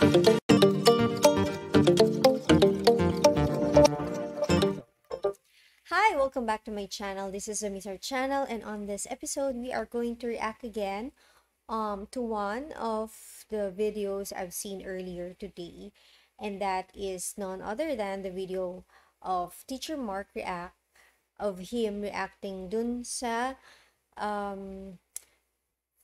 Hi, welcome back to my channel. This is Amisar channel, and on this episode we are going to react again to one of the videos I've seen earlier today, and that is none other than the video of Teacher Mark react of him reacting dun sa um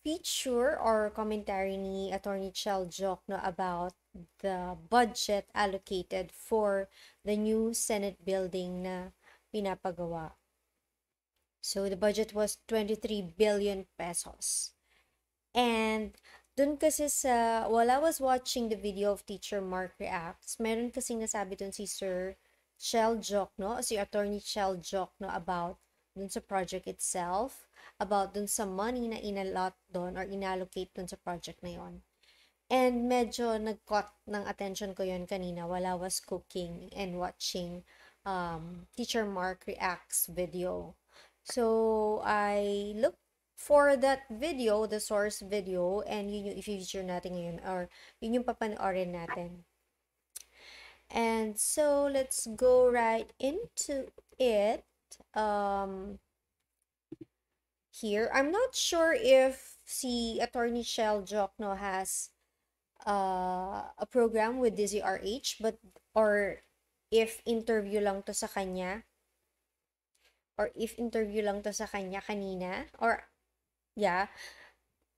feature or commentary ni Attorney Chel Jokno about the budget allocated for the new Senate building na pinapagawa. So the budget was 23 billion pesos. And dun kasi sa, while I was watching the video of Teacher Mark Reacts, meron kasing nasabi dun si Sir Chel Jokno, si Attorney Chel Jokno about dun sa project itself, about dun sa money na inalot dun or inallocate dun sa project na yon. And medyo nag-caught ng attention ko yon kanina while I was cooking and watching Teacher Mark Reacts video. So I looked for that video, the source video, and yun yung i-feature natin ngayon or yun yung papanoorin natin. And so let's go right into it. Here, I'm not sure if si Attorney Chel Jokno has a program with DZRH, but or if interview lang to sa kanya, kanina, or yeah,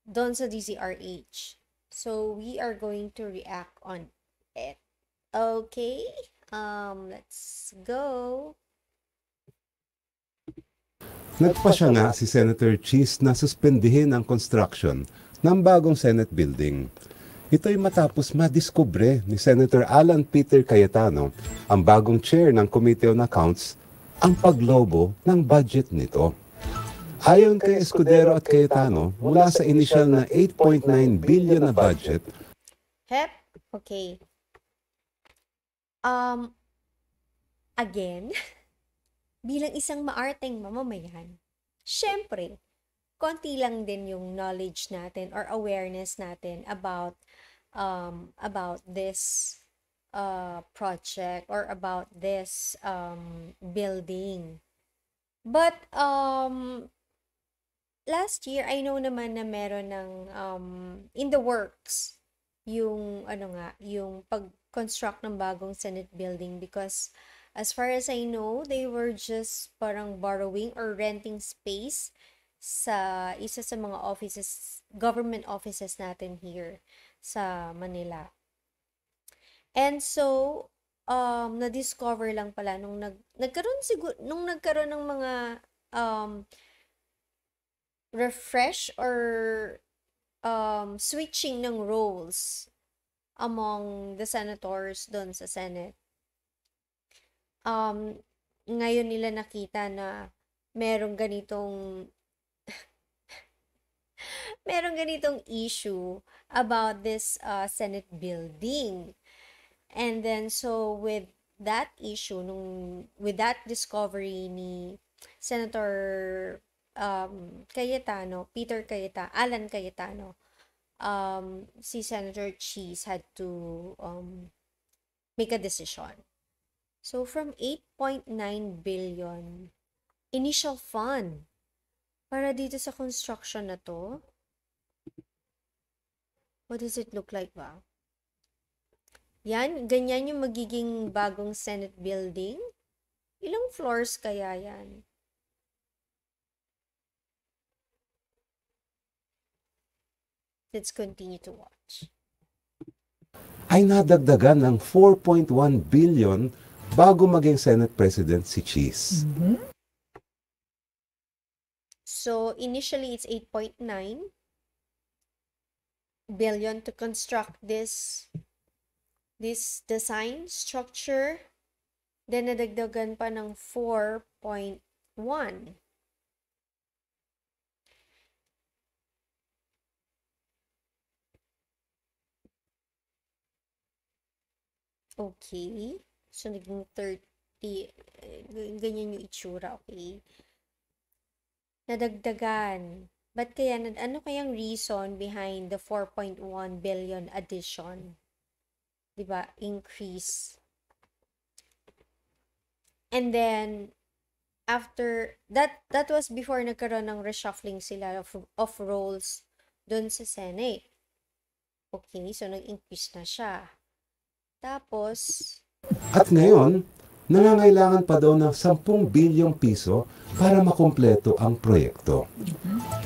doon sa DZRH. So we are going to react on it. Okay, let's go. Nagpasya nga si Senator Cheese na suspendihin ang construction ng bagong Senate building. Ito'y matapos madiskubre ni Senator Alan Peter Cayetano, ang bagong chair ng Committee on Accounts, ang paglobo ng budget nito. Ayon kay Escudero at Cayetano, mula sa initial na 8.9 billion na budget. Okay. Again, bilang isang maarteng mamamayan, syempre, konti lang din yung knowledge natin or awareness natin about this project or about this building. But last year I know naman na meron ng in the works yung yung pag-construct ng bagong Senate building, because as far as I know, they were just parang borrowing or renting space sa isa sa mga offices, government offices natin here sa Manila. And so, na-discover lang pala nung nagkaroon ng mga refresh or switching ng roles among the senators doon sa Senate. Ngayon nila nakita na merong ganitong issue about this Senate building. And then so with that issue, with that discovery ni Senator Alan Cayetano, si Senator Cheese had to make a decision. So from 8.9 billion initial fund para dito sa construction na to, what does it look like ba? Yan, ganyan yung magiging bagong Senate building. Ilang floors kaya yan? Let's continue to watch. Ay nadagdagan ng 4.1 billion bago maging Senate President si Cheese. So initially it's 8.9 billion to construct this design structure. Then nadagdagan pa ng 4.1. Okay. So, naging 30. Ganyan yung itsura, okay? Nadagdagan. Ba't kaya, ano kayang reason behind the 4.1 billion addition? 'Di ba, increase. And then, after, that was before nagkaroon ng reshuffling sila of roles dun sa Senate. Okay, so nag-increase na siya. Tapos, At ngayon, nangangailangan pa daw ng 10 bilyong piso para makumpleto ang proyekto.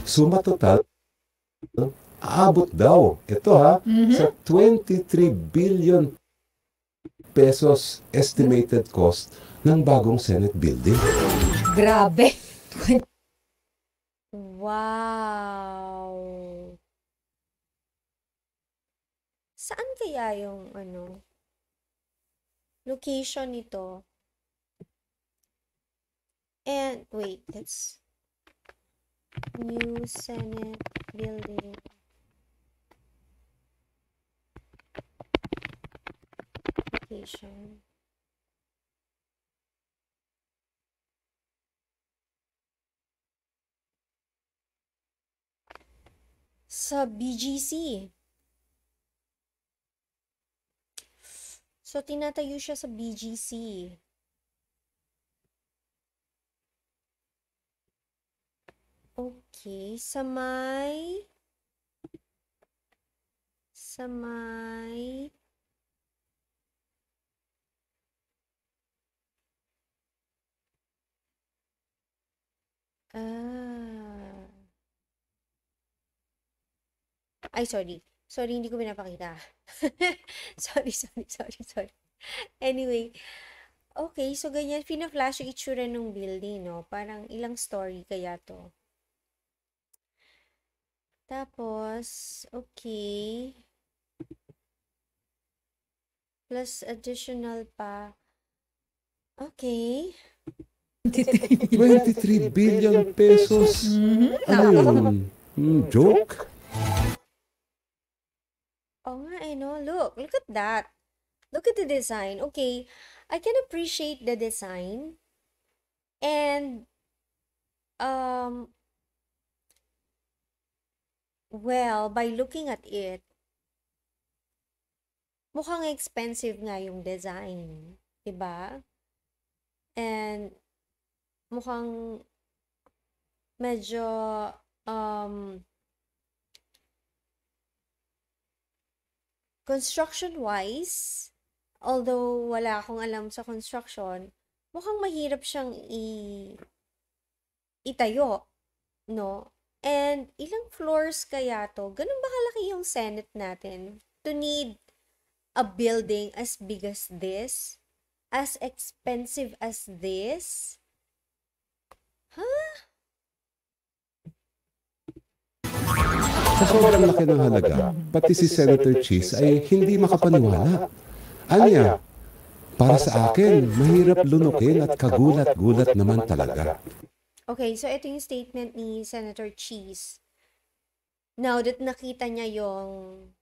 Suma total, aabot daw, ito sa 23 billion pesos estimated cost ng bagong Senate building. Grabe. wow! Saan kaya yung location nito? And wait, that's new Senate building. Location. Sa BGC. So, tinatayo siya sa BGC. Okay, sa may ay, sorry. Sorry, hindi ko pinapakita. Sorry. Anyway, okay, so ganyan, pina-flash yung itsura ng building, no? Parang ilang story kaya to. Tapos, okay. Plus additional pa. Okay. 23 billion pesos. Ano yun? Joke? Oh nga no? Look at that. Look at the design. Okay, I can appreciate the design. And, well, by looking at it, mukhang expensive nga yung design. Diba? And, mukhang medyo, construction-wise, although wala akong alam sa construction, mukhang mahirap siyang itayo, no? And ilang floors kaya to? Ganun ba kalaki yung Senate natin to need a building as big as this? As expensive as this? Huh? Sa sobrang laki ng halaga, pati si Senator Cheese ay hindi makapaniwala. Anya, para sa akin, mahirap lunukin at kagulat-gulat naman talaga. Okay, so ito yung statement ni Senator Cheese. Now that nakita niya yung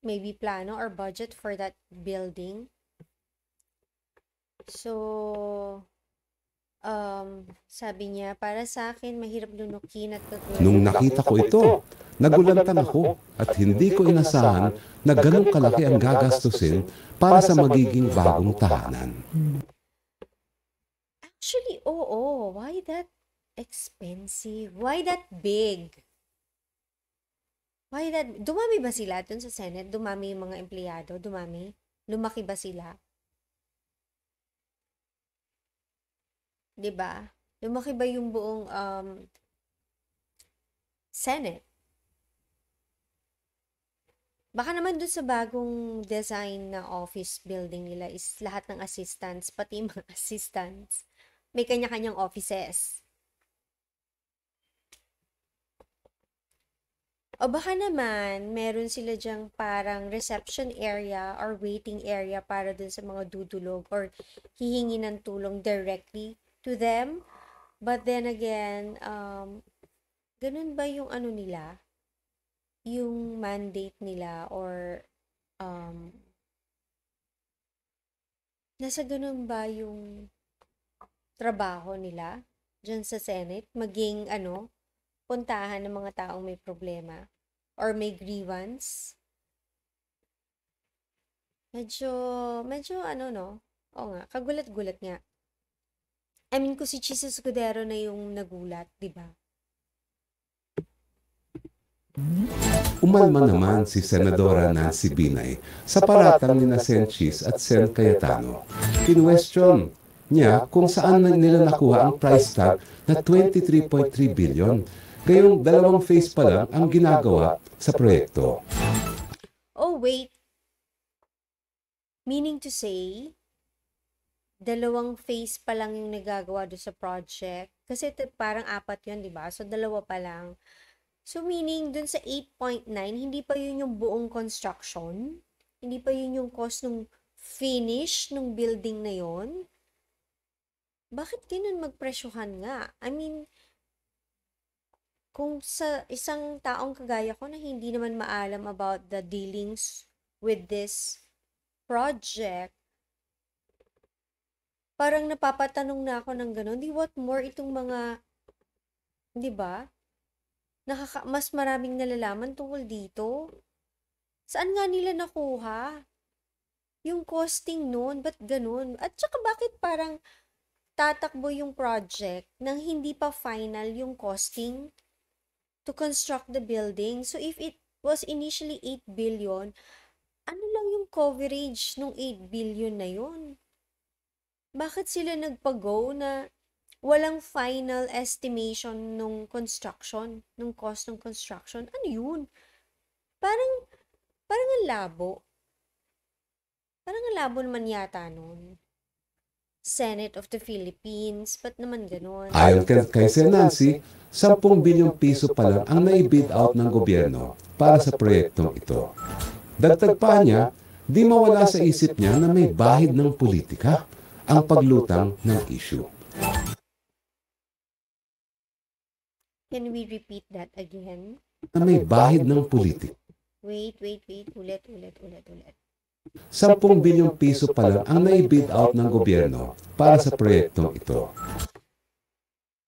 maybe plano or budget for that building. So, sabi niya, para sa akin, mahirap lunukin at kagulat. Nung nakita ko ito, nagulantan ako at hindi ko inasahan na ganong kalaki ang gagastusin para sa magiging bagong tahanan. Actually, oo. Why that expensive? Why that big? Why that? Dumami ba sila dun sa Senate? Dumami yung mga empleyado? Dumami? Lumaki ba sila? 'Di ba? Lumaki ba yung buong Senate? Baka naman dun sa bagong design na office building nila is lahat ng assistants, pati mga assistants, may kanya-kanyang offices. O baka naman, meron sila dyang parang reception area or waiting area para dun sa mga dudulog or hihingi ng tulong directly to them. But then again, ganun ba yung ano nila? Yung mandate nila or nasa ganun ba yung trabaho nila dyan sa Senate? Maging puntahan ng mga taong may problema or may grievance? Medyo, medyo ano, no? Oo nga, kagulat-gulat nga. I mean, kung si Chis Escudero na yung nagulat, di ba? Umalma naman si Senadora Nancy Binay sa paratang ni na Sen Chis at Sen Cayetano. Kinwestiyon niya kung saan nila nakuha ang price tag na 23.3 billion. Gayong dalawang phase pa lang ang ginagawa sa proyekto. Oh, wait. Meaning to say, dalawang phase pa lang yung nagagawa do sa project. Kasi parang apat yun, di ba? So, dalawa pa lang. So, meaning, dun sa 8.9, hindi pa yun yung buong construction. Hindi pa yun yung cost ng finish ng building na yun. Bakit ganun magpresyohan nga? I mean, kung sa isang taong kagaya ko na hindi naman maalam about the dealings with this project, parang napapatanong na ako ng gano'n, what more itong mga, di ba? Mas maraming nalalaman tungkol dito. Saan nga nila nakuha? Yung costing nun, ba't ganun? At saka bakit parang tatakbo yung project nang hindi pa final yung costing to construct the building? So if it was initially 8 billion, ano lang yung coverage nung 8 billion na yun? Bakit sila nagpa-go na walang final estimation nung construction, nung cost ng construction? Ano yun? Parang ang labo. Parang ang labo naman yata nun. Senate of the Philippines, ba't naman ganun? Ayon kay Sen Nancy, 10 bilyong piso pa lang ang naibid out ng gobyerno para sa proyektong ito. Dagdag pa niya, di mawala sa isip niya na may bahid ng politika ang paglutang ng issue. Can we repeat that again? Na may bahid ng politika. Wait. Ulit. 10 bilyong piso pa lang ang naibid out ng gobyerno para sa proyektong ito.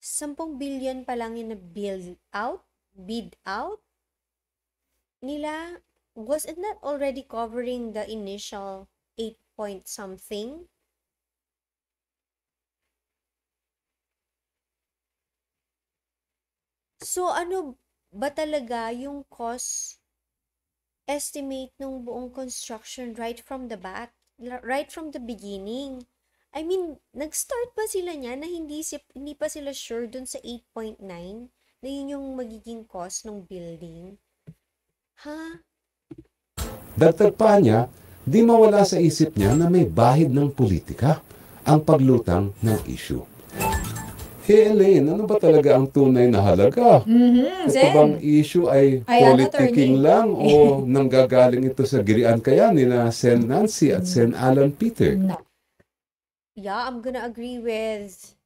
10 billion pa lang yung bid out nila. Was it not already covering the initial 8 point something? So, ano ba talaga yung cost estimate ng buong construction right from the back? Right from the beginning? I mean, nag-start ba sila niya na hindi pa sila sure dun sa 8.9 na yun yung magiging cost ng building? Ha? Dagdag pa niya, di mawala sa isip niya na may bahid ng politika ang paglutang ng issue. Elaine, ano ba talaga ang tunay na halaga? Ito bang issue ay politicking lang o nanggagaling ito sa girian kaya ni na Sen Nancy at Sen Alan Peter? No. Yeah, I'm gonna agree with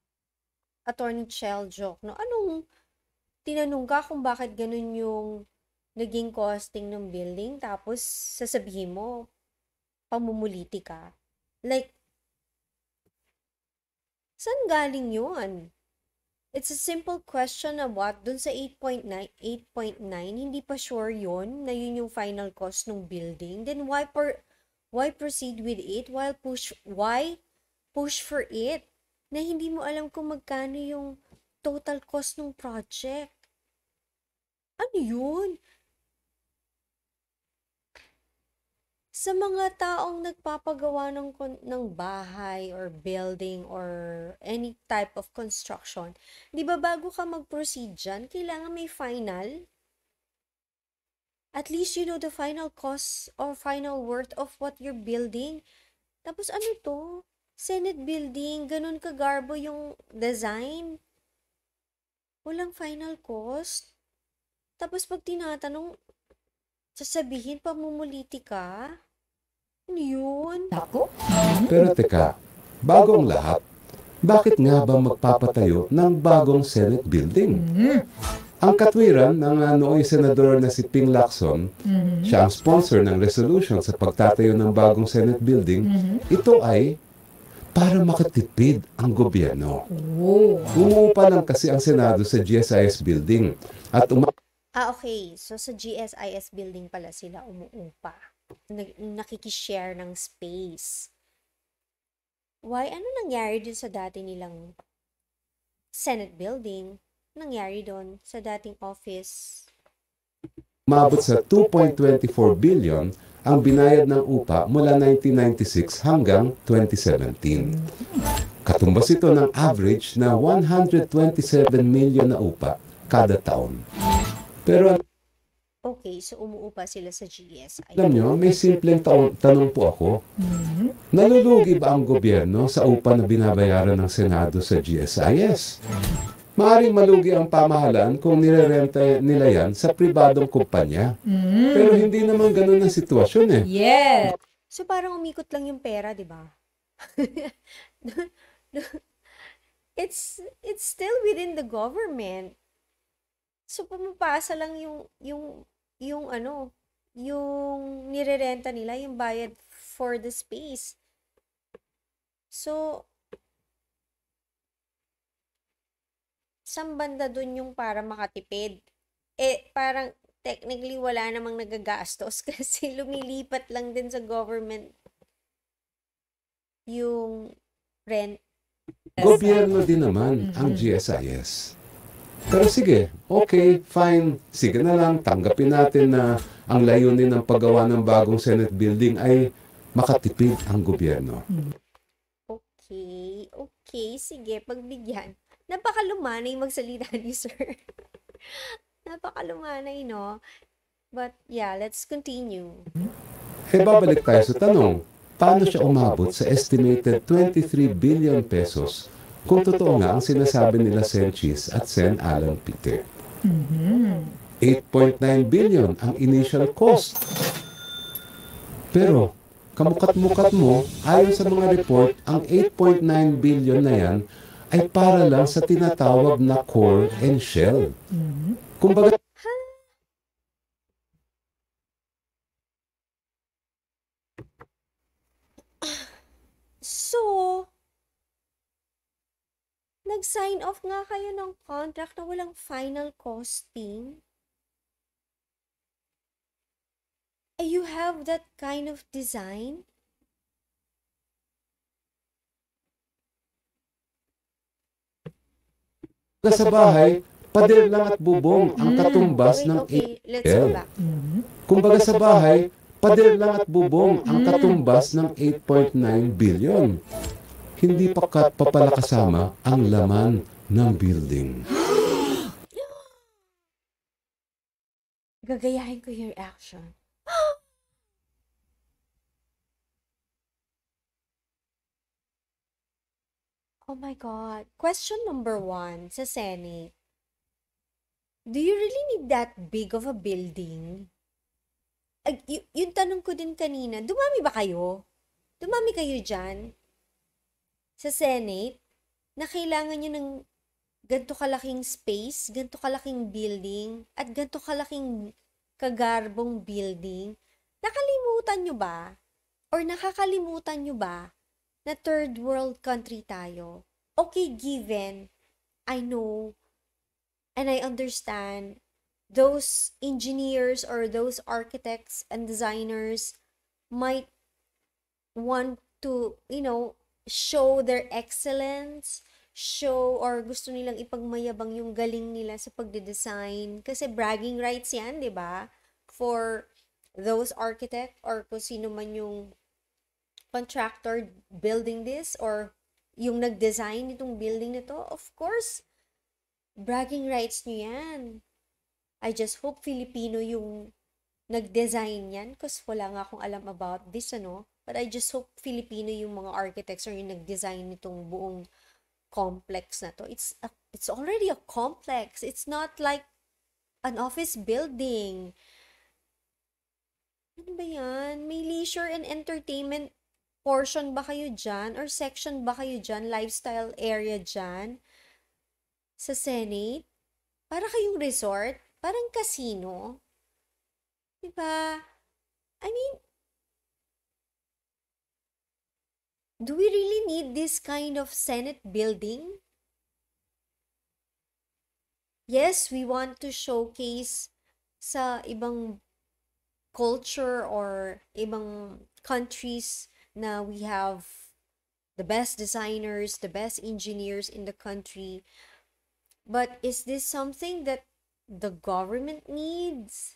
Attorney Cheljok. No? Anong tinanong ka kung bakit ganun yung naging costing ng building tapos sasabihin mo pamumuliti ka? Like, saan galing yun? It's a simple question na what? Dun sa 8.9, hindi pa sure yun na yun yung final cost ng building. Then why proceed with it? Why push for it? Na hindi mo alam kung magkano yung total cost ng project. Ano yun? Sa mga taong nagpapagawa ng bahay or building or any type of construction, di ba bago ka mag-proceed dyan, kailangan may final? At least you know the final cost or final worth of what you're building. Tapos ano to? Senate building, ganun kagarbo yung design. Walang final cost. Tapos pag tinatanong, sasabihin pamumuliti ka? Ano yun? Ako? Pero teka, bago ang lahat, bakit nga ba magpapatayo ng bagong Senate building? Ang katwiran ng nooy senador na si Ping Lacson, siya ang sponsor ng resolution sa pagtatayo ng bagong Senate building, ito ay para makatipid ang gobyerno. Umuupa lang kasi ang Senado sa GSIS building at Okay. So, sa GSIS building pala sila umuupa. nakikishare ng space. Why? Ano nangyari dun sa dati nilang Senate building? Nangyari doon sa dating office? Umabot sa 2.24 billion ang binayad ng upa mula 1996 hanggang 2017. Katumbas ito ng average na 127 million na upa kada taon. Pero Okay, so umuupa sila sa GSI. alam nyo, may simpleng tanong po ako. Nalulugi ba ang gobyerno sa upa na binabayaran ng Senado sa GSIS? Maaring malugi ang pamahalaan kung nirerenta nila yan sa pribadong kumpanya. Pero hindi naman ganun ang sitwasyon eh. Yes. So parang umikot lang yung pera, di ba? It's still within the government. So pumapasa lang yung ano, yung nirerenta nila, yung bayad for the space. So saan banda dun yung para makatipid? Parang technically wala namang nagagastos kasi lumilipat lang din sa government yung rent. Gobyerno din naman ang GSIS. Pero sige, okay, fine. Sige na lang, tanggapin natin na ang layunin ng paggawa ng bagong Senate building ay makatipid ang gobyerno. Okay, sige, pagbigyan. Napakalumanay magsalita ni sir. Napakalumanay, no? But yeah, let's continue. Babalik tayo sa tanong, paano siya umabot sa estimated 23 billion pesos kung totoo nga ang sinasabi nila Sen. Chis at Sen. Alan Peter? 8.9 billion ang initial cost. Pero, kamukat-mukat mo, ayon sa mga report, ang 8.9 billion na yan ay para lang sa tinatawag na core and shell. Kumbaga, So, nag-sign off nga kayo ng contract na walang final costing? You have that kind of design? sa bahay, pader lang at bubong ang katumbas ng Okay, let's go back. Kumbaga sa bahay, pader lang at bubong ang katumbas ng 8.9 billion. Hindi pa pala kasama ang laman ng building. Gagayahin ko yung reaction. Oh my God. Question number 1 sa Senate. Do you really need that big of a building? Yung tanong ko din kanina, dumami ba kayo? Dumami kayo dyan? Sa Senate, na kailangan nyo ng ganito kalaking space, ganito kalaking building, at ganito kalaking kagarbong building. Nakalimutan nyo ba? Or nakakalimutan nyo ba na third world country tayo? Okay, given, I know, and I understand, those engineers or those architects and designers might want to, show their excellence, show or gusto nilang ipagmayabang yung galing nila sa pagde-design. Kasi bragging rights yan, di ba? For those architect or kung sino man yung contractor building this or yung nag-design nitong building nito, of course, bragging rights nyo yan. I just hope Filipino yung nag-design yan because wala nga akong alam about this, But I just hope Filipino yung mga architects or yung nag-design nitong buong complex na to. It's already a complex. It's not like an office building. Ano ba yan? May leisure and entertainment portion ba kayo dyan? Or section ba kayo dyan? Lifestyle area dyan? Sa Senate? Para kayong resort? Parang casino? Diba? I mean, do we really need this kind of Senate building? Yes, we want to showcase sa ibang culture or ibang countries na we have the best designers, the best engineers in the country. But is this something that the government needs?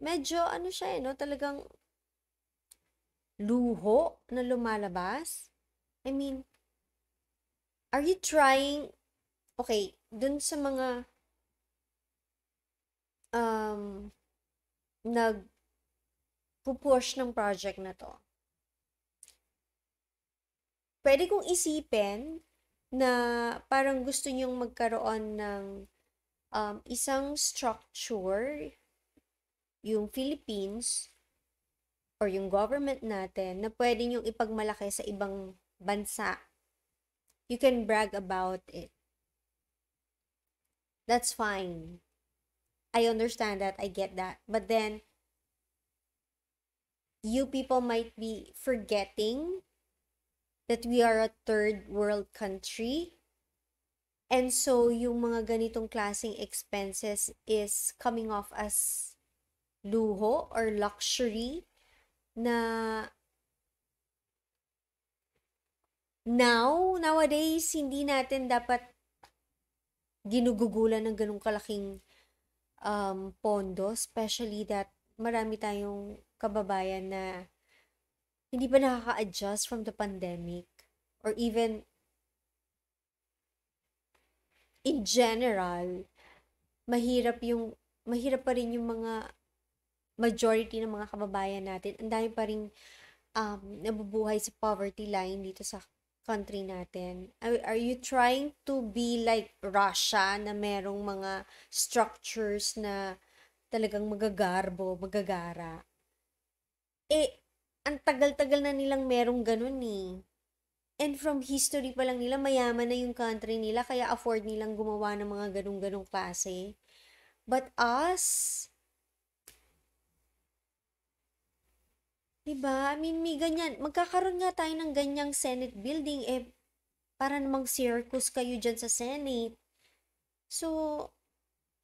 Medyo ano siya no? Talagang luho na lumalabas. I mean, are you trying, okay, dun sa mga nag-push ng project na to, pwede kong isipin na parang gusto nyong magkaroon ng isang structure, yung Philippines or yung government natin, na pwede nyong ipagmalaki sa ibang bansa. You can brag about it. That's fine. I understand that. I get that. But then, you people might be forgetting that we are a third world country. And so, yung mga ganitong klaseng expenses is coming off as luho or luxury na nowadays, hindi natin dapat ginugugulan ng ganung kalaking pondo, especially that marami tayong kababayan na hindi pa nakaka-adjust from the pandemic, or even in general, mahirap pa rin yung mga majority ng mga kababayan natin. Ang dami pa rin nabubuhay sa poverty line dito sa country natin. Are you trying to be like Russia na merong mga structures na talagang magagara? Ang tagal-tagal na nilang merong ganun eh. And from history pa lang nila, mayaman na yung country nila, kaya afford nilang gumawa ng mga ganung-ganung klase. But us, diba? I mean, may ganyan. Magkakaroon nga tayo ng ganyang Senate building, para namang circus kayo dyan sa Senate. So,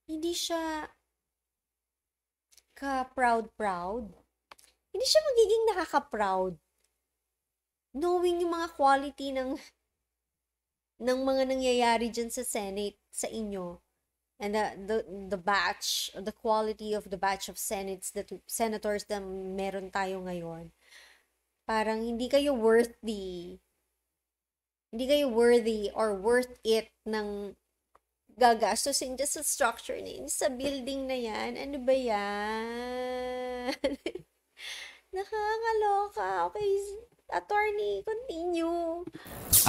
hindi siya ka-proud. Hindi siya magiging nakaka-proud. Knowing yung mga quality ng mga nangyayari dyan sa Senate, sa inyo. And the quality of the batch of senators na meron tayo ngayon. Parang hindi kayo worthy or worth it ng gagastusin dyan sa structure na yun, sa building na yan. Ano ba yan? Nakakaloka. Okay, attorney, continue.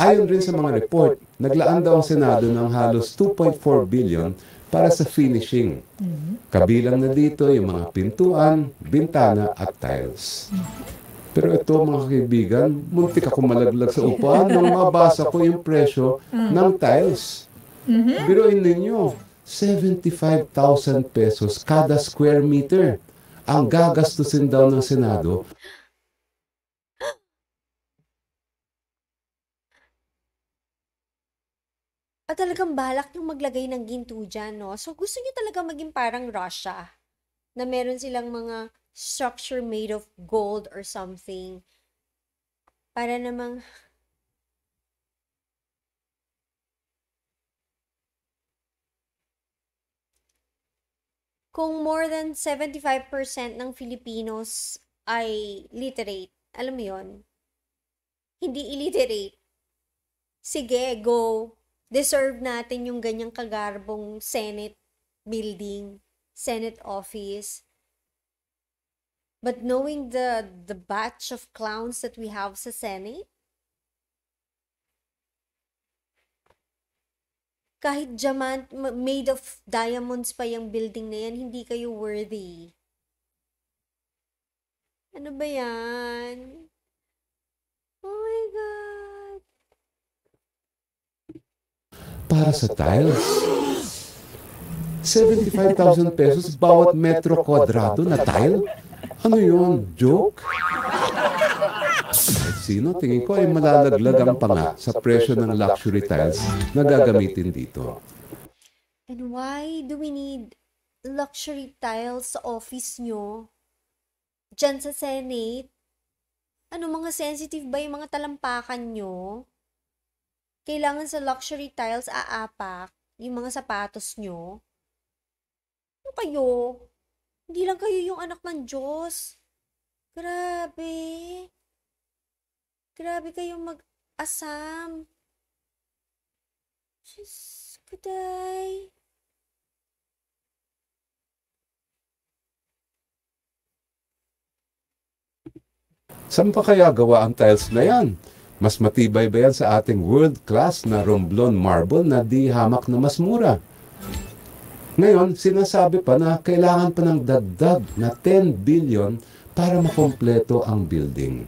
Ayon rin sa mga report, naglaan daw ang Senado ng halos 2.4 billion para sa finishing. Kabilang na dito yung mga pintuan, bintana at tiles. Pero ito mga kaibigan, muntik ako malaglag sa upuan nung mabasa ko yung presyo ng tiles. Biruin ninyo, 75,000 pesos kada square meter ang gagastusin daw ng Senado. At talagang balak yung maglagay ng ginto dyan, no? So, gusto nyo talaga maging parang Russia, na meron silang mga structure made of gold or something. Para namang, kung more than 75% ng Filipinos ay literate, alam mo yon, hindi illiterate, sige, go. Deserve natin yung ganyang kagarbong Senate building, Senate office. But knowing the batch of clowns that we have sa Senate, kahit made of diamonds pa yung building na yan, hindi kayo worthy. Ano ba yan? Oh my God. Para sa tiles. 75,000 pesos bawat metro kwadrado na tile? Ano yun? Joke? Sino tingin ko ay malalaglag ang panga sa presyo ng luxury tiles na gagamitin dito. And why do we need luxury tiles sa office nyo, dyan sa Senate. Ano, mga sensitive ba yung mga talampakan nyo? Kailangan sa luxury tiles aapak yung mga sapatos nyo? Ano kayo? Hindi lang kayo yung anak ng Diyos. Grabe. Grabe kayong mag-asam. Diyos ko, day. Saan pa kaya gawa ang tiles na yan? Mas matibay ba yan sa ating world-class na Romblon marble na di hamak na mas mura? Ngayon, sinasabi pa na kailangan pa ng dagdag na 10 billion para makompleto ang building.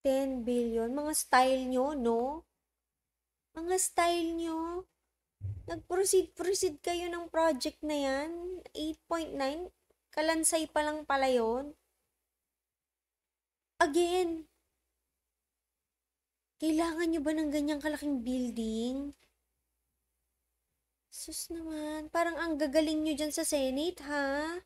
10 billion. Mga style nyo, no? Mga style nyo. Nag-proceed kayo ng project na yan. 8.9. Kalansay pa lang pala yun. Again, kailangan nyo ba ng ganyang kalaking building? Sus naman, parang ang gagaling nyo dyan sa Senate, ha?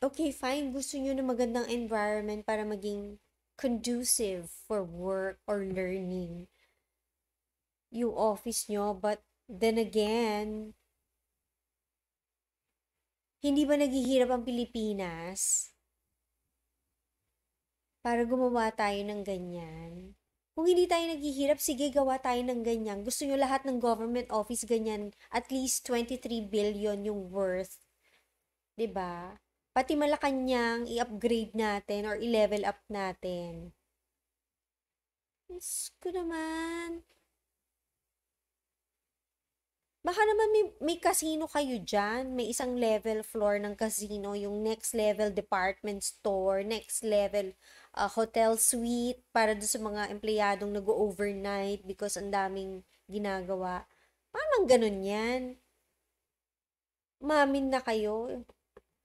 Okay, fine. Gusto nyo na magandang environment para maging conducive for work or learning yung office nyo. But then again, hindi ba naghihirap ang Pilipinas para gumawa tayo ng ganyan? Kung hindi tayo naghihirap, sige, gawa tayo ng ganyan. Gusto nyo lahat ng government office ganyan, at least 23 billion yung worth. 'Di ba? Pati Malacanang i-upgrade natin or i-level up natin. Diyos ko naman. Baka naman may casino kayo dyan. May isang level floor ng casino, yung next level department store, next level hotel suite para doon sa mga empleyadong nag-overnight because ang daming ginagawa. Paano ganun yan? Umamin na kayo.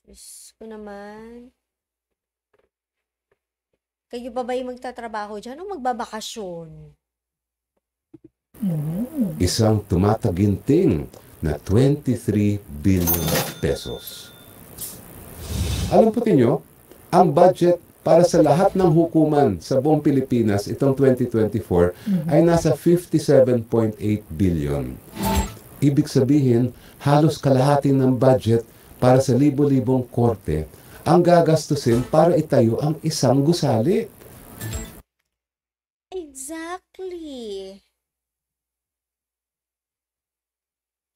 Diyos ko naman. Kayo pa ba yung magtatrabaho dyan o magbabakasyon? Isang tumataginting na 23 billion pesos. Alam po ninyo, ang budget para sa lahat ng hukuman sa buong Pilipinas itong 2024 ay nasa 57.8 billion. Ibig sabihin, halos kalahati ng budget para sa libo-libong korte ang gagastusin para itayo ang isang gusali. Exactly.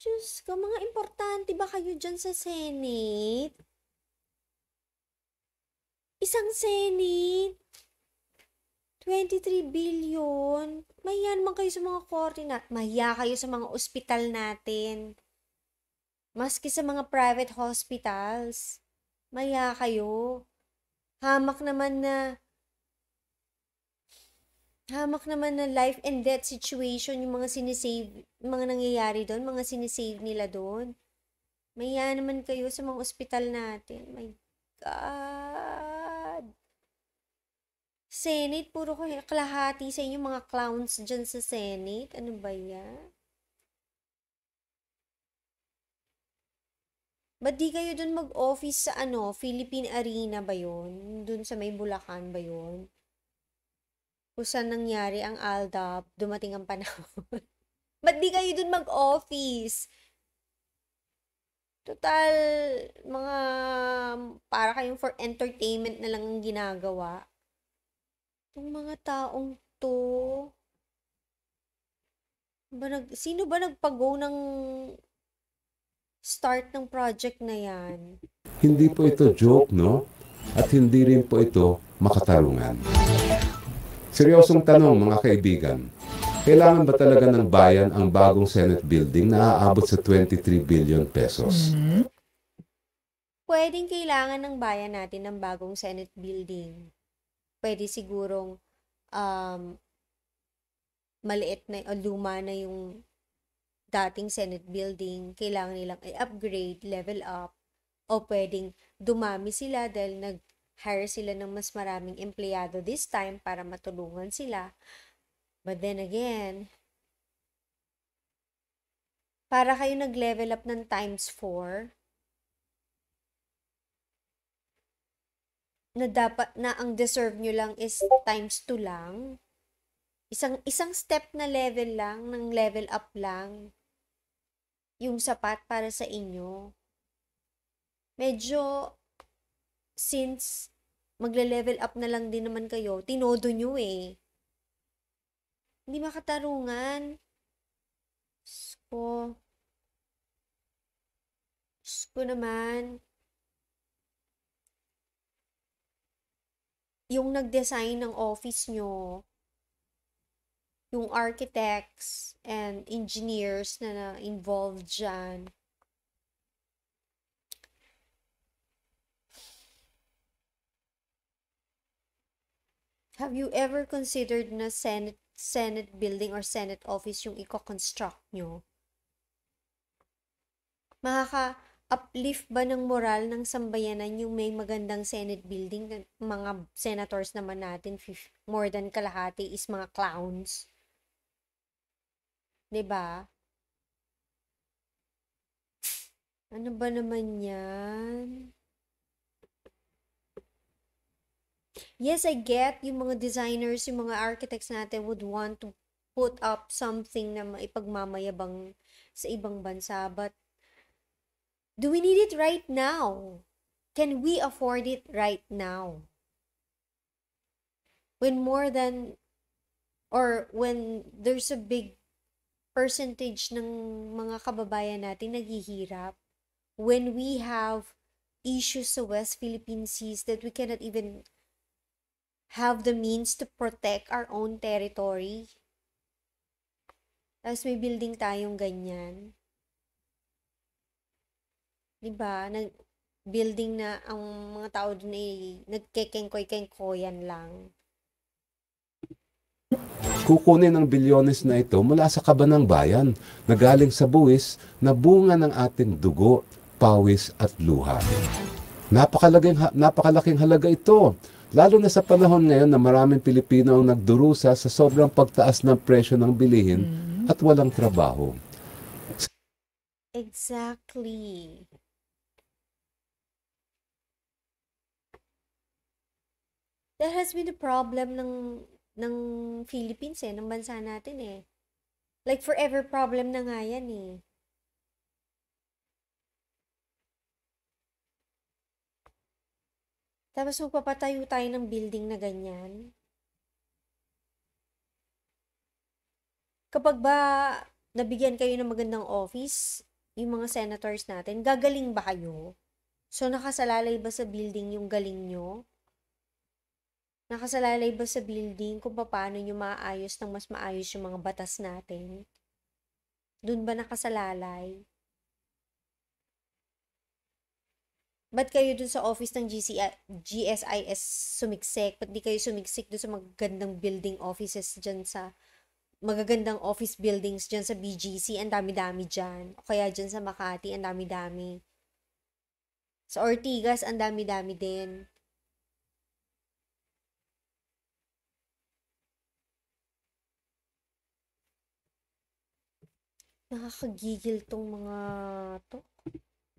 Diyos ko, mga importante ba kayo dyan sa Senate? Isang Senate? 23 billion? Mahiya naman kayo sa mga korte na. Mahiya kayo sa mga ospital natin. Maski sa mga private hospitals. Mahiya kayo. Hamak naman na life and death situation yung mga sinisave, mga nangyayari doon, mga sinisave nila doon. Mahiya naman kayo sa mga ospital natin. My God. Senate, puro kalahati sa inyo mga clowns dyan sa Senate. Ano ba yan? Ba't di kayo dun mag-office sa Philippine Arena ba yun? Dun sa may Bulacan ba yun? Kung saan nangyari ang ALDAP, dumating ang panahon. Ba't di kayo dun mag-office? Total, mga para kayong for entertainment na lang ang ginagawa. Itong mga taong to, sino ba nagpag-go ng start ng project na yan? Hindi po ito joke, no? At hindi rin po ito makatarungan. Seryosong tanong, mga kaibigan. Kailangan ba talaga ng bayan ang bagong Senate building na aabot sa 23 billion pesos? Pwedeng kailangan ng bayan natin ng bagong Senate building. Pwede sigurong maliit na o luma na yung dating Senate building. Kailangan nilang i-upgrade, level up. O pwedeng dumami sila dahil hire sila ng mas maraming empleyado this time para matulungan sila. But then again, para kayo nag-level up ng times 4, na dapat na ang deserve nyo lang is times 2 lang. Isang step na level lang, ng level up lang, yung sapat para sa inyo. Medyo, since magle-level up na lang din naman kayo, tinodo nyo eh. Hindi makatarungan. Diyos ko naman. Yung nag-design ng office nyo, yung architects and engineers na involved dyan, have you ever considered na Senate building or Senate office yung i-construct nyo? Makaka-uplift ba ng moral ng sambayanan yung may magandang Senate building? Mga senators naman natin, more than kalahati is mga clowns. 'Di ba? Ano ba naman yan? Yes, I get yung mga designers, yung mga architects natin would want to put up something na maipagmamayabang sa ibang bansa. But, do we need it right now? Can we afford it right now? When when there's a big percentage ng mga kababayan natin naghihirap, when we have issues sa West Philippine Seas that we cannot even have the means to protect our own territory. Tapos may building tayong ganyan. Diba? Building na ang mga tao dun ay nagkekengkoy-kengkoyan lang. Kukunin ang bilyones na ito mula sa kaban ng bayan na galing sa buwis na bunga ng ating dugo, pawis at luha. Napakalaking halaga ito, lalo na sa panahon ngayon na maraming Pilipino ang nagdurusa sa sobrang pagtaas ng presyo ng bilihin at walang trabaho. Exactly. That has been the problem ng Philippines ng bansa natin Like forever problem na nga yan Tapos magpapatayo tayo ng building na ganyan. Kapag ba nabigyan kayo ng magandang office, yung mga senators natin, gagaling ba kayo? So, nakasalalay ba sa building yung galing nyo? Nakasalalay ba sa building kung paano nyo maayos ng mas maayos yung mga batas natin? Doon ba nakasalalay? Ba't kayo dun sa office ng GSIS sumiksik? Ba't di kayo sumiksik dun sa magagandang building offices dyan sa magagandang office buildings dyan sa BGC? Ang dami-dami dyan. O kaya dyan sa Makati, ang dami-dami. Sa Ortigas, ang dami-dami din. Nakakagigil tong mga to.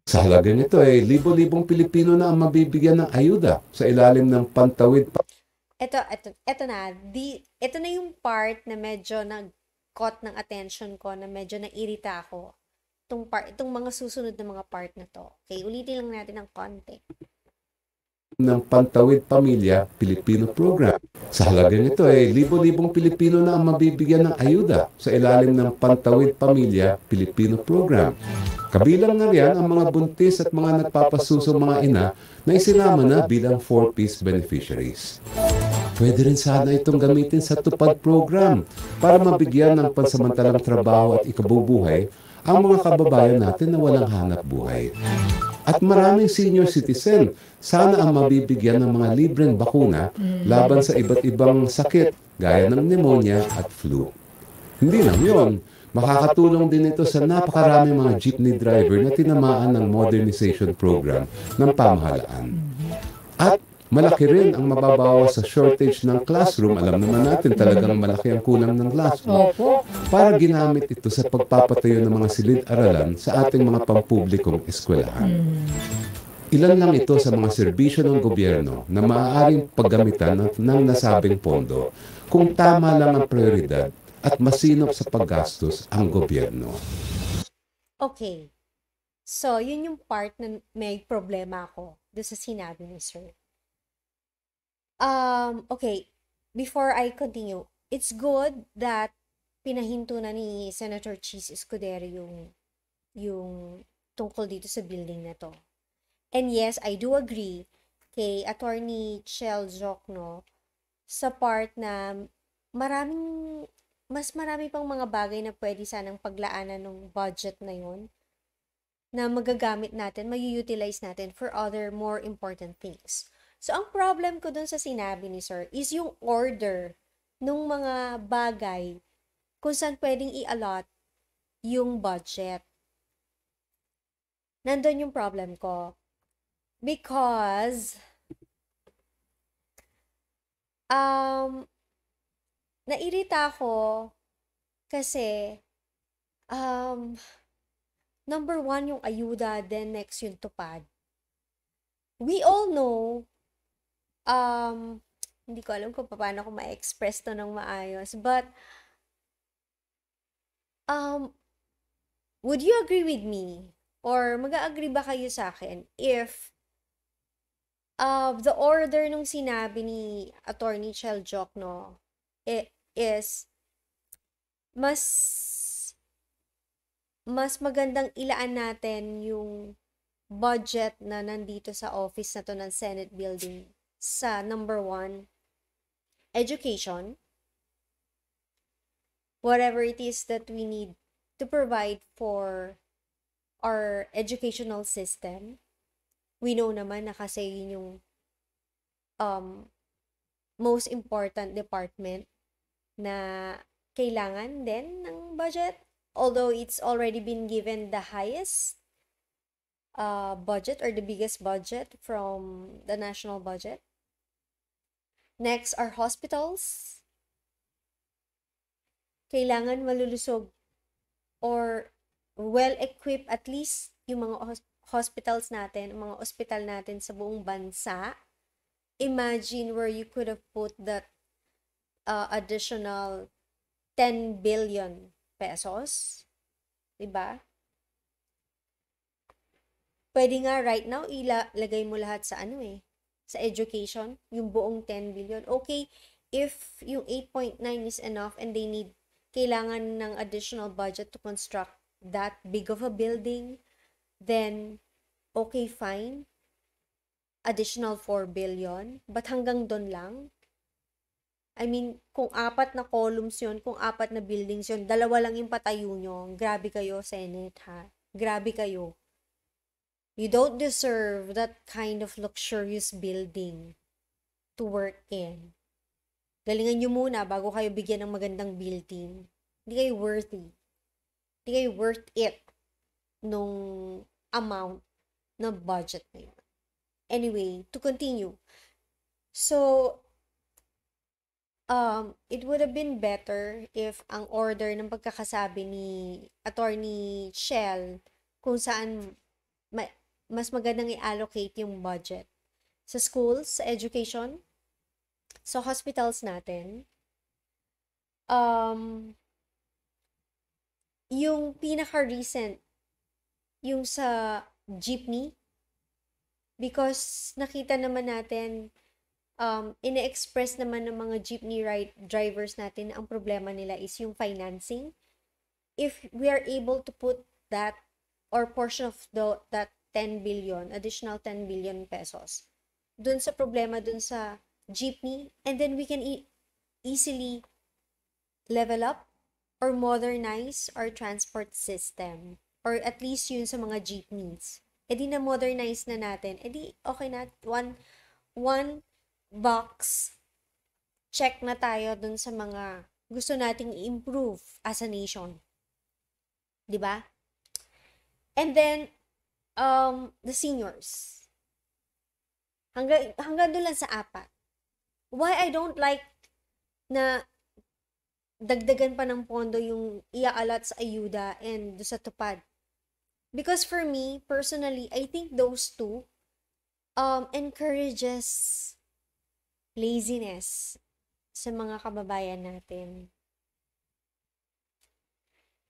Sa halaga nito libo-libong Pilipino na ang mabibigyan ng ayuda sa ilalim ng pantawid. Ito na. Ito na yung part na medyo nag-caught ng attention ko, na medyo nairita ako. Itong mga susunod na mga part na to. Okay, ulitin lang natin ng konti. Ng Pantawid Pamilya Pilipino Program. Sa halaga nito libo-libong Pilipino na ang mabibigyan ng ayuda sa ilalim ng Pantawid Pamilya Pilipino Program. Kabilang na riyan ang mga buntis at mga nagpapasusong mga ina na isinama na bilang 4-piece beneficiaries. Pwede rin sana itong gamitin sa tupad program para mabigyan ng pansamantalang trabaho at ikabubuhay ang mga kababayan natin na walang hanap buhay. At maraming senior citizen, sana ang mabibigyan ng mga libreng bakuna laban sa iba't ibang sakit gaya ng pneumonia at flu. Hindi lang yun, makakatulong din ito sa napakaraming mga jeepney driver na tinamaan ng modernization program ng pamahalaan. At Malaki rin ang mababawas sa shortage ng classroom. Alam naman natin talagang malaki ang kulang ng classroom. Opo. Para ginamit ito sa pagpapatayo ng mga silid-aralan sa ating mga pampublikong eskwelahan. Ilan lang ito sa mga serbisyo ng gobyerno na maaaring paggamitan ng nasabing pondo kung tama lang ang prioridad at masinop sa paggastos ang gobyerno. Okay. So, yun yung part na may problema ako doon sa sinabi ni Sir. Okay. Before I continue, it's good that pinahinto na ni Senator Cheese Escudero yung tungkol dito sa building na to. And yes, I do agree kay Attorney Chel Jokno sa part na mas marami pang mga bagay na pwede sanang paglaanan ng budget na yun na magagamit natin, mag-utilize natin for other more important things. So, ang problem ko dun sa sinabi ni Sir is yung order ng mga bagay kung saan pwedeng i-allot yung budget. Nandun yung problem ko. Because, nairita ako kasi, number 1 yung ayuda, then next yung tupad. We all know, hindi ko alam kung paano ko ma-express to ng maayos, but, would you agree with me? Or mag-agree ba kayo sa akin if the order nung sinabi ni Attorney Chel Jokno is mas magandang ilaan natin yung budget na nandito sa office na to ng Senate building sa number 1, education, whatever it is that we need to provide for our educational system. We know naman na kasi yun yung most important department na kailangan din ng budget. Although it's already been given the highest budget or the biggest budget from the national budget. Next are hospitals. Kailangan malulusog or well-equipped at least yung mga hospitals natin, mga ospital natin sa buong bansa. Imagine where you could have put that additional 10 billion pesos. Diba? Pwede nga right now, ilagay mo lahat sa sa education, yung buong 10 billion. Okay, if yung 8.9 is enough and kailangan ng additional budget to construct that big of a building, then okay, fine. Additional 4 billion. But hanggang doon lang. I mean, kung 4 na columns yun, kung 4 na buildings yun, 2 lang yung patayo nyo. Grabe kayo, Senate, ha? Grabe kayo. You don't deserve that kind of luxurious building to work in. Galingan nyo muna bago kayo bigyan ng magandang building. Hindi kayo worthy. Hindi kayo worth it nung amount na budget na yun. Anyway, to continue. So, it would have been better if ang order ng pagkakasabi ni Attorney Chel kung saan mas magandang i-allocate yung budget sa schools, sa education, sa hospitals natin. Yung pinaka-recent, yung sa jeepney, because nakita naman natin, ine-express naman ng mga jeepney drivers natin, ang problema nila is yung financing. If we are able to put that or portion of that 10 billion, additional 10 billion pesos, dun sa problema, dun sa jeepney, and then we can easily level up or modernize our transport system. Or at least yun sa mga jeepneys. E di na-modernize na natin. E di okay na. One box check na tayo dun sa mga gusto nating i-improve as a nation. Diba? And then, the seniors. Hanggang doon lang sa 4. Why I don't like na dagdagan pa ng pondo yung iaalat sa ayuda and do sa tupad. Because for me, personally, I think those two encourages laziness sa mga kababayan natin.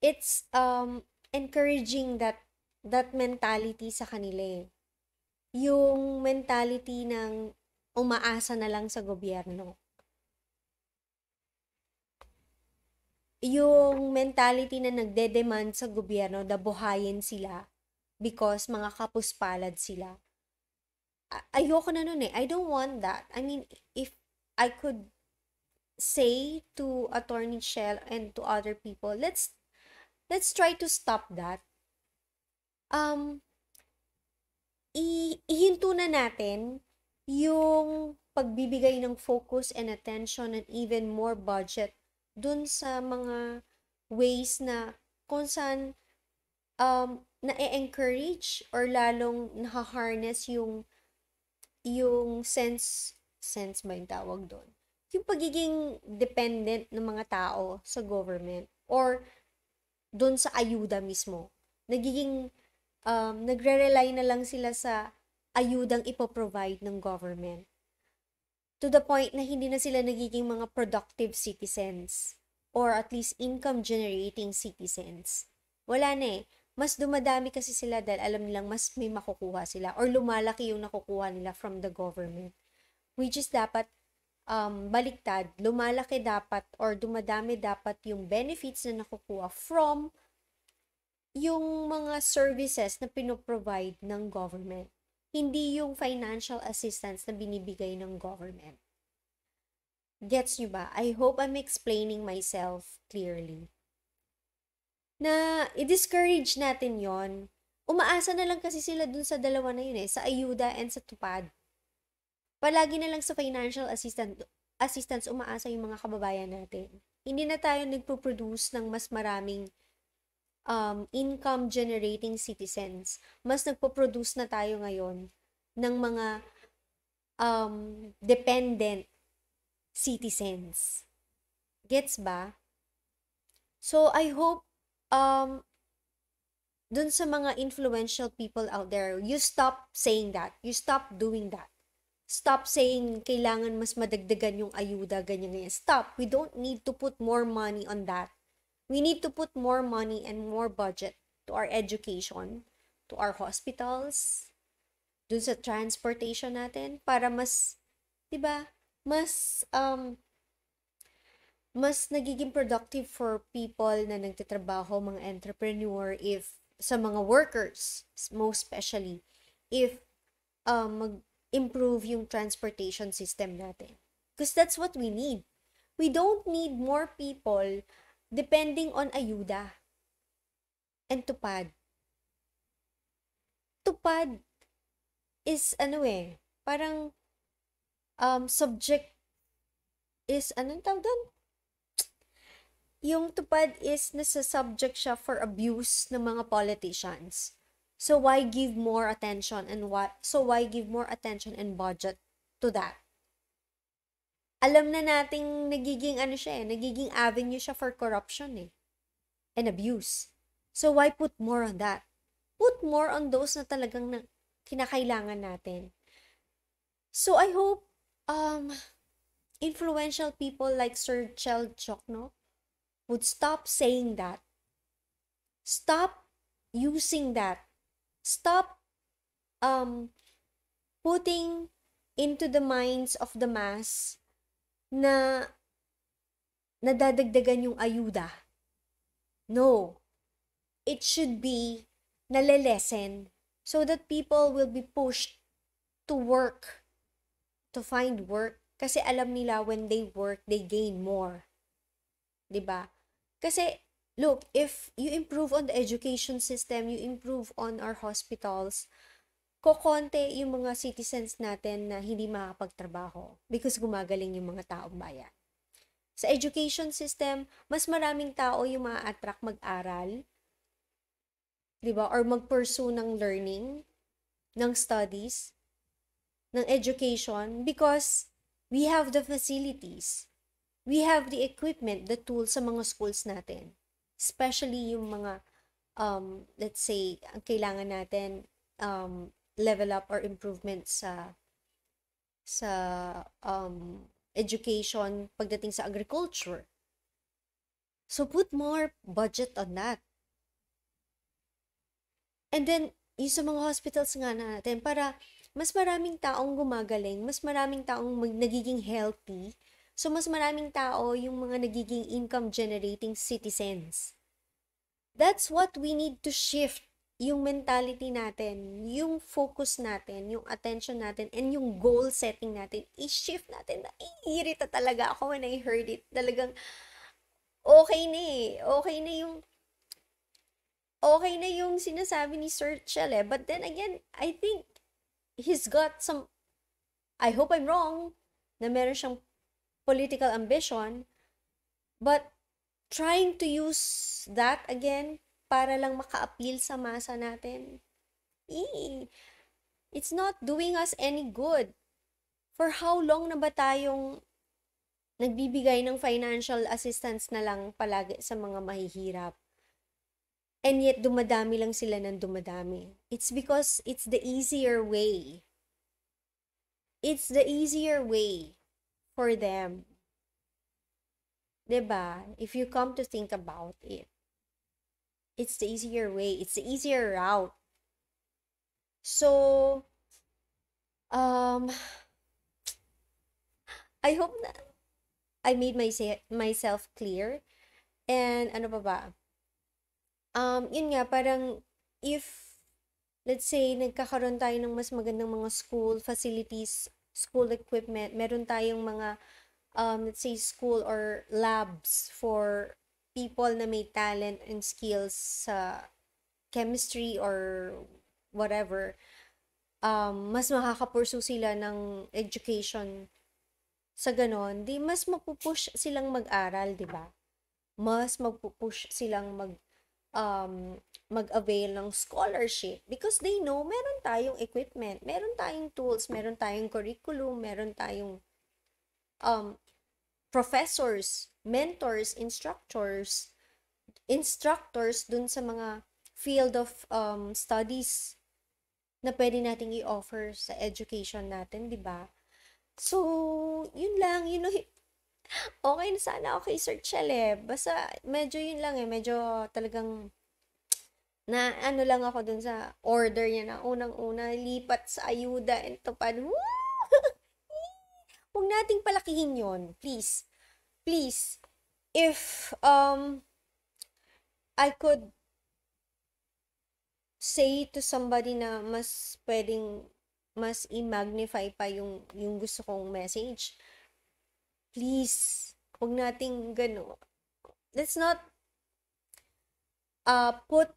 It's encouraging that mentality sa kanila eh. Yung mentality ng umaasa na lang sa gobyerno. Yung mentality na nagde-demand sa gobyerno na buhayin sila because mga kapuspalad sila. Ayoko na nun eh. I don't want that. I mean, if I could say to Attorney Shell and to other people, let's try to stop that. Ihinto na natin yung pagbibigay ng focus and attention and even more budget dun sa mga ways na kung saan na-encourage or lalong naha-harness yung sense ba yung tawag doon? Yung pagiging dependent ng mga tao sa government or doon sa ayuda mismo. Nagre-rely na lang sila sa ayudang ipoprovide ng government. To the point na hindi na sila nagiging mga productive citizens or at least income-generating citizens. Wala na eh. Mas dumadami kasi sila dahil alam nilang mas may makukuha sila or lumalaki yung nakukuha nila from the government. Which is dapat baliktad, lumalaki dapat or dumadami dapat yung benefits na nakukuha from yung mga services na pinoprovide ng government. Hindi yung financial assistance na binibigay ng government. Gets nyo ba? I hope I'm explaining myself clearly. Na i-discourage natin yon. Umaasa na lang kasi sila dun sa dalawa na yun eh, sa ayuda and sa tupad. Palagi na lang sa financial assistance umaasa yung mga kababayan natin. Hindi na tayo nagpo-produce ng mas maraming income-generating citizens. Mas nagpo-produce na tayo ngayon ng mga dependent citizens. Gets ba? So, I hope dun sa mga influential people out there, you stop saying that. You stop doing that. Stop saying kailangan mas madagdagan yung ayuda, ganyan. Stop. We don't need to put more money on that. We need to put more money and more budget to our education, to our hospitals, dun sa transportation natin para mas, 'di ba? Mas nagiging productive for people na nagtatrabaho, mga entrepreneur, if sa mga workers, most especially, if mag-improve yung transportation system natin. Because that's what we need. We don't need more people depending on ayuda and tupad. Tupad is parang subject is, anong tawag doon? Yung tupad is nasa subject siya for abuse ng mga politicians. So why give more attention and budget to that? Alam na nating nagiging nagiging avenue siya for corruption and abuse. So why put more on that? Put more on those na talagang kinakailangan natin. So I hope influential people like Sir Chel Chokno would stop saying that. Stop using that. Stop putting into the minds of the mass na nadadagdagan yung ayuda. No. It should be nalelesen so that people will be pushed to work, to find work. Kasi alam nila when they work, they gain more. 'Di ba? Kasi, look, if you improve on the education system, you improve on our hospitals, kokonti yung mga citizens natin na hindi makapagtrabaho because gumagaling yung mga taong bayan. Sa education system, mas maraming tao yung ma-attract mag-aral, 'di ba? Or mag-pursue ng learning, ng studies, ng education because we have the facilities. We have the equipment, the tools sa mga schools natin. Especially yung mga, let's say, ang kailangan natin, level up or improvement sa education pagdating sa agriculture. So put more budget on that. And then, yung sa mga hospitals nga natin, para mas maraming taong gumagaling, mas maraming taong nagiging healthy, so mas maraming tao yung mga nagiging income-generating citizens. That's what we need to shift yung mentality natin, yung focus natin, yung attention natin, and yung goal setting natin, i-shift natin. Naiirita talaga ako when I heard it. Talagang, okay na eh. Okay na yung sinasabi ni Sir Chelle. But then again, I think he's got some, I hope I'm wrong, na meron siyang political ambition, but trying to use that again para lang maka-appeal sa masa natin, it's not doing us any good. For how long na ba tayong nagbibigay ng financial assistance na lang palagi sa mga mahihirap? And yet, dumadami lang sila ng dumadami. It's because it's the easier way. It's the easier way for them. 'Di ba? If you come to think about it, it's the easier way. It's the easier route. So, um, I hope na I made myself clear. And ano pa ba? Yun nga, parang if, let's say, nagkakaroon tayo ng mas magandang mga school facilities, school equipment, meron tayong mga, let's say, school or labs for people na may talent and skills sa chemistry or whatever, mas makakapursue sila ng education sa ganon, di mas mapupush silang mag-aral, di ba? Mas magpupush silang mag-avail ng scholarship because they know meron tayong equipment, meron tayong tools, meron tayong curriculum, meron tayong professors, mentors, instructors dun sa mga field of studies na pwede nating i-offer sa education natin, di ba? So, yun lang, okay na sana ako kay Sir Chelle. Basta, medyo yun lang medyo talagang, na ano lang ako dun sa order niya na unang-una, lipat sa ayuda and tupad. Huwag nating palakihin yon, please. Please, if I could say to somebody na mas pwedeng mas i-magnify pa yung gusto kong message, please, huwag nating let's not put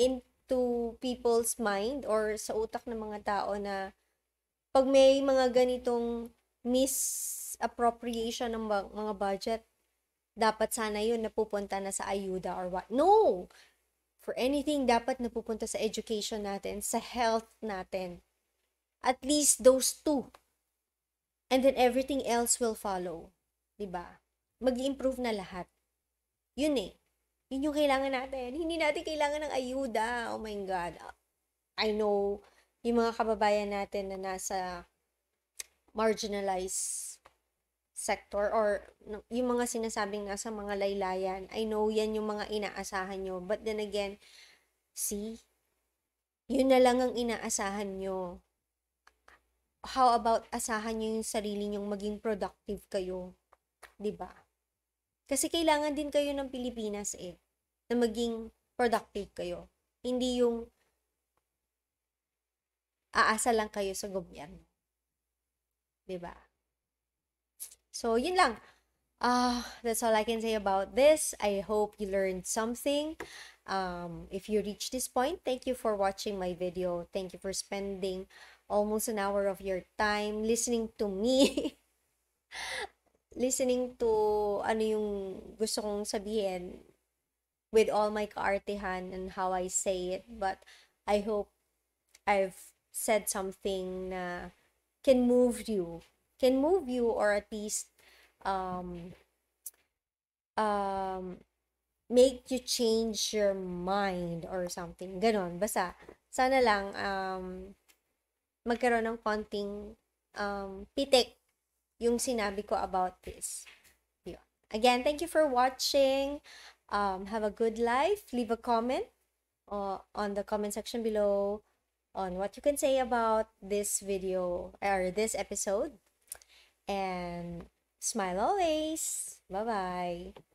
into people's mind or sa utak ng mga tao na pag may mga ganitong misappropriation ng mga budget, dapat sana yun napupunta na sa ayuda or what. No! For anything, dapat napupunta sa education natin, sa health natin. At least those two. And then everything else will follow. Diba? Mag-improve na lahat. Yun Yun yung kailangan natin. Hindi natin kailangan ng ayuda. Oh my God. I know, yung mga kababayan natin na nasa marginalized sector or yung mga sinasabing nasa mga laylayan, I know yan yung mga inaasahan nyo. But then again, see, yun na lang ang inaasahan nyo. How about asahan nyo yung sarili nyong maging productive kayo? 'Di ba? Kasi kailangan din kayo ng Pilipinas na maging productive kayo. Hindi yung aasa lang kayo sa gobyerno. 'Di ba? So, yun lang. That's all I can say about this. I hope you learned something. If you reach this point, thank you for watching my video. Thank you for spending almost an hour of your time listening to me. Listening to ano yung gusto kong sabihin with all my kaartehan and how I say it. But I hope I've said something na can move you, or at least um um make you change your mind or something. Ganon. Basta, sana lang magkaroon ng konting pitik yung sinabi ko about this. Yun. Again, thank you for watching. Have a good life. Leave a comment on the comment section below on what you can say about this video or this episode. And smile always. Bye-bye.